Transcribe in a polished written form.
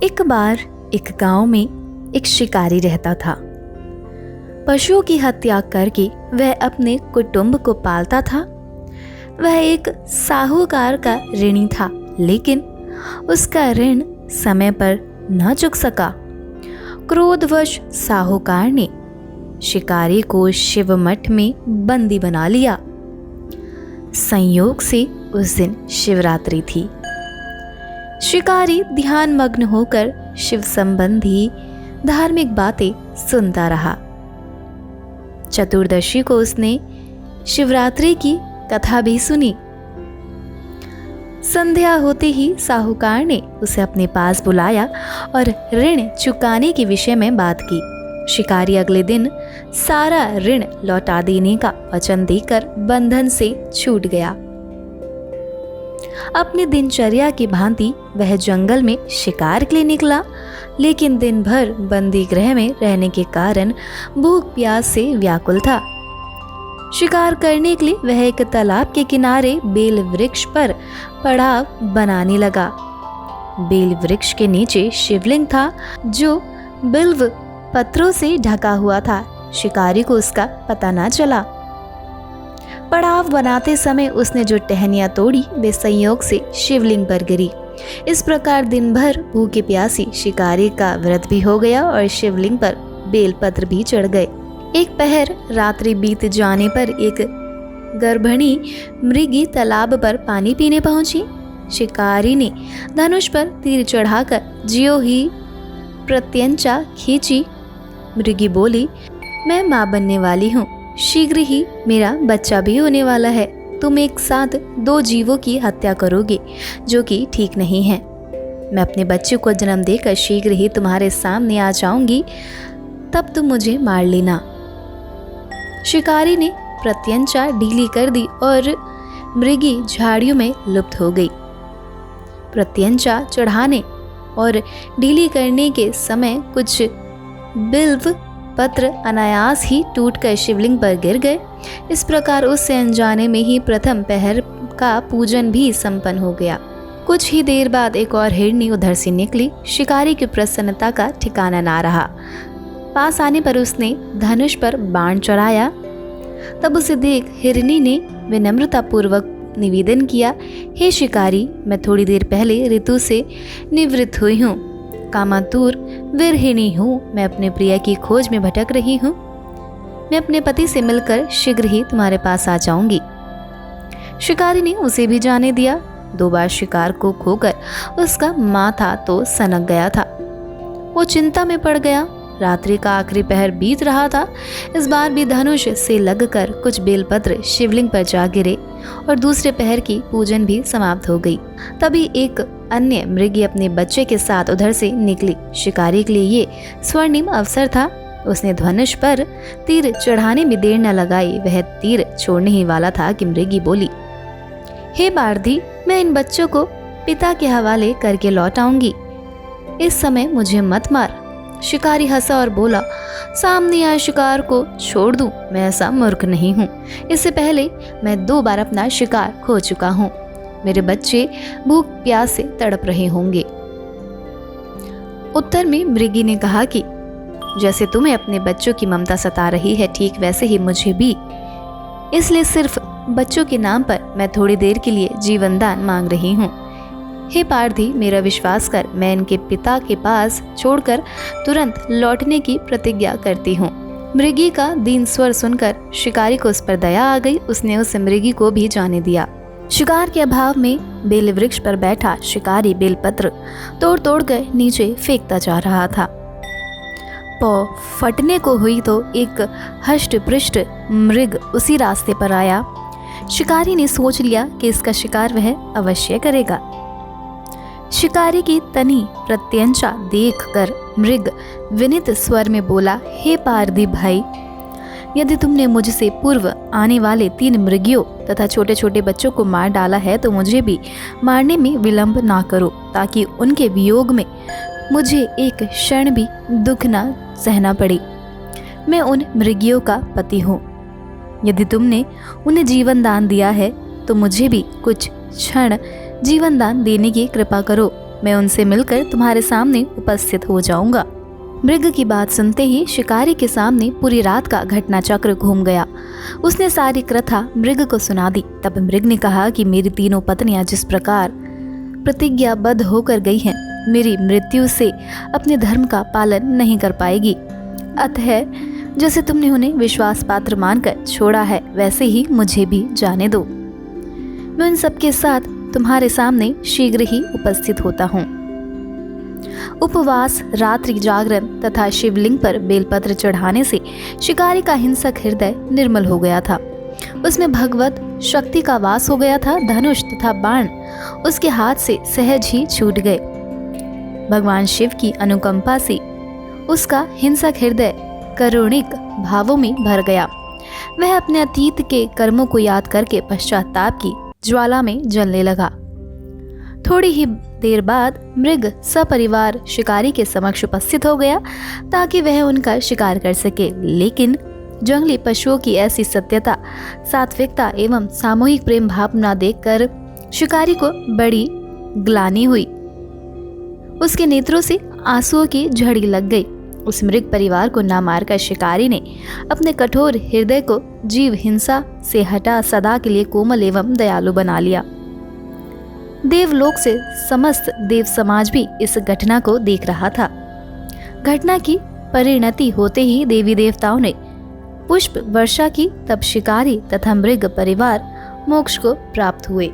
एक बार एक गांव में एक शिकारी रहता था। पशुओं की हत्या करके वह अपने कुटुंब को पालता था। वह एक साहूकार का ऋणी था, लेकिन उसका ऋण समय पर न चुक सका। क्रोधवश साहूकार ने शिकारी को शिव मठ में बंदी बना लिया। संयोग से उस दिन शिवरात्रि थी। शिकारी ध्यान मग्न होकर शिव संबंधी धार्मिक बातें सुनता रहा। चतुर्दशी को उसने शिवरात्रि की कथा भी सुनी। संध्या होते ही साहूकार ने उसे अपने पास बुलाया और ऋण चुकाने के विषय में बात की। शिकारी अगले दिन सारा ऋण लौटा देने का वचन देकर बंधन से छूट गया। अपनी दिनचर्या की भांति वह जंगल में शिकार के लिए निकला, लेकिन दिन भर बंदी गृह में रहने के कारण भूख प्यास से व्याकुल था। शिकार करने के लिए वह एक तालाब के किनारे बेल वृक्ष पर पड़ाव बनाने लगा। बेल वृक्ष के नीचे शिवलिंग था जो बिल्व पत्रों से ढका हुआ था। शिकारी को उसका पता न चला। पड़ाव बनाते समय उसने जो टहनियां तोड़ी वे संयोग से शिवलिंग पर गिरी। इस प्रकार दिन भर भूखे प्यासी शिकारी का व्रत भी हो गया और शिवलिंग पर बेलपत्र भी चढ़ गए। एक पहर रात्रि बीत जाने पर एक गर्भिणी मृगी तालाब पर पानी पीने पहुंची। शिकारी ने धनुष पर तीर चढ़ाकर ज्यों ही प्रत्यंचा खींची। मृगी बोली, मैं मां बनने वाली हूँ, शीघ्र ही मेरा बच्चा भी होने वाला है। तुम एक साथ दो जीवों की हत्या करोगे, जो कि ठीक नहीं है। मैं अपने बच्चे को जन्म देकर शीघ्र ही तुम्हारे सामने आ जाऊंगी, तब तुम मुझे मार लेना। शिकारी ने प्रत्यंचा ढीली कर दी और मृगी झाड़ियों में लुप्त हो गई। प्रत्यंचा चढ़ाने और ढीली करने के समय कुछ बिल्व पत्र अनायास ही टूटकर शिवलिंग पर गिर गए। इस प्रकार उससे अनजाने में ही प्रथम पहर का पूजन भी संपन्न हो गया। कुछ ही देर बाद एक और हिरनी उधर से निकली। शिकारी की प्रसन्नता का ठिकाना ना रहा। पास आने पर उसने धनुष पर बाण चढ़ाया। तब उसे देख हिरनी ने विनम्रता पूर्वक निवेदन किया, हे शिकारी, मैं थोड़ी देर पहले ऋतु से निवृत्त हुई हूँ। कामातुर विरहिणी हूँ। मैं अपने प्रिय की खोज में भटक रही हूँ। मैं अपने पति से मिलकर शीघ्र ही तुम्हारे पास आ जाऊंगी। शिकारी ने उसे भी जाने दिया। 2 बार शिकार को खोकर उसका माथा तो सनक गया था। वो चिंता में पड़ गया। रात्रि का आखिरी पहर बीत रहा था। इस बार भी धनुष से लगकर कुछ बेलपत्र शिवलिंग पर जा गिरे और दूसरे पहर की पूजन भी समाप्त हो गई। तभी एक अन्य मृगी अपने बच्चे के साथ उधर से निकली। शिकारी के लिए ये स्वर्णिम अवसर था। उसने धनुष पर तीर चढ़ाने में देर न लगाई। वह तीर छोड़ने ही वाला था कि मृगी बोली, हे बारधी, मैं इन बच्चों को पिता के हवाले करके लौट आऊंगी। इस समय मुझे मत मार। शिकारी हंसा और बोला, सामने आए शिकार को छोड़ दूं? मैं ऐसा मूर्ख नहीं हूँ। इससे पहले मैं 2 बार अपना शिकार खो चुका हूँ। मेरे बच्चे भूख प्यास से तड़प रहे होंगे। उत्तर में मृगी ने कहा कि जैसे तुम्हें अपने बच्चों की ममता सता रही है, ठीक वैसे ही मुझे भी। इसलिए सिर्फ बच्चों के नाम पर मैं थोड़ी देर के लिए जीवन दान मांग रही हूँ। हे पारधी, मेरा विश्वास कर। मैं इनके पिता के पास छोड़कर तुरंत लौटने की प्रतिज्ञा करती हूँ। मृगी का दीन स्वर सुनकर शिकारी को उस पर दया आ गई। उसने उस मृगी को भी जाने दिया। शिकार के अभाव में बेल वृक्ष पर बैठा शिकारी बेलपत्र तोड़ तोड़ कर नीचे फेंकता जा रहा था। पौ फटने को हुई तो एक हष्ट पृष्ठ मृग उसी रास्ते पर आया। शिकारी ने सोच लिया कि इसका शिकार वह अवश्य करेगा। शिकारी की तनी प्रत्यंचा देखकर मृग विनीत स्वर में बोला, हे पारधी भाई, यदि तुमने मुझसे पूर्व आने वाले 3 मृगियों तथा छोटे छोटे बच्चों को मार डाला है तो मुझे भी मारने में विलंब ना करो, ताकि उनके वियोग में मुझे एक क्षण भी दुख ना सहना पड़े। मैं उन मृगियों का पति हूँ। यदि तुमने उन्हें जीवन दान दिया है तो मुझे भी कुछ क्षण जीवन दान देने की कृपा करो। मैं उनसे मिलकर तुम्हारे सामने उपस्थित हो जाऊंगा। मृग की बात सुनते ही शिकारी के सामने पूरी रात का घटना चक्र घूम गया। उसने सारी कथा मृग को सुना दी। तब मृग ने कहा कि मेरी तीनों पत्नियां जिस प्रकार प्रतिज्ञाबद्ध होकर गई हैं, मेरी मृत्यु से अपने धर्म का पालन नहीं कर पाएगी। अतः जैसे तुमने उन्हें विश्वास पात्र मानकर छोड़ा है, वैसे ही मुझे भी जाने दो। मैं उन सबके साथ तुम्हारे सामने शीघ्र ही उपस्थित होता हूँ। उपवास, रात्रि जागरण तथा शिवलिंग पर बेलपत्र चढ़ाने से शिकारी का हिंसक हृदय निर्मल हो गया था। उसमें भगवत शक्ति का वास हो गया था। धनुष तथा बाण उसके हाथ से सहज ही छूट गए। भगवान शिव की अनुकंपा से उसका हिंसक हृदय करुणिक भावों में भर गया। वह अपने अतीत के कर्मों को याद करके पश्चाताप की ज्वाला में जलने लगा। थोड़ी ही देर बाद मृग सपरिवार शिकारी के समक्ष उपस्थित हो गया ताकि वह उनका शिकार कर सके। लेकिन जंगली पशुओं की ऐसी सत्यता, सात्विकता एवं सामूहिक प्रेम भावना देखकर शिकारी को बड़ी ग्लानि हुई। उसके नेत्रों से आंसुओं की झड़ी लग गई। उस मृग परिवार को न मारकर शिकारी ने अपने कठोर हृदय को जीव हिंसा से हटा सदा के लिए कोमल एवं दयालु बना लिया। देवलोक से समस्त देव समाज भी इस घटना को देख रहा था। घटना की परिणति होते ही देवी देवताओं ने पुष्प वर्षा की। तब शिकारी तथा मृग परिवार मोक्ष को प्राप्त हुए।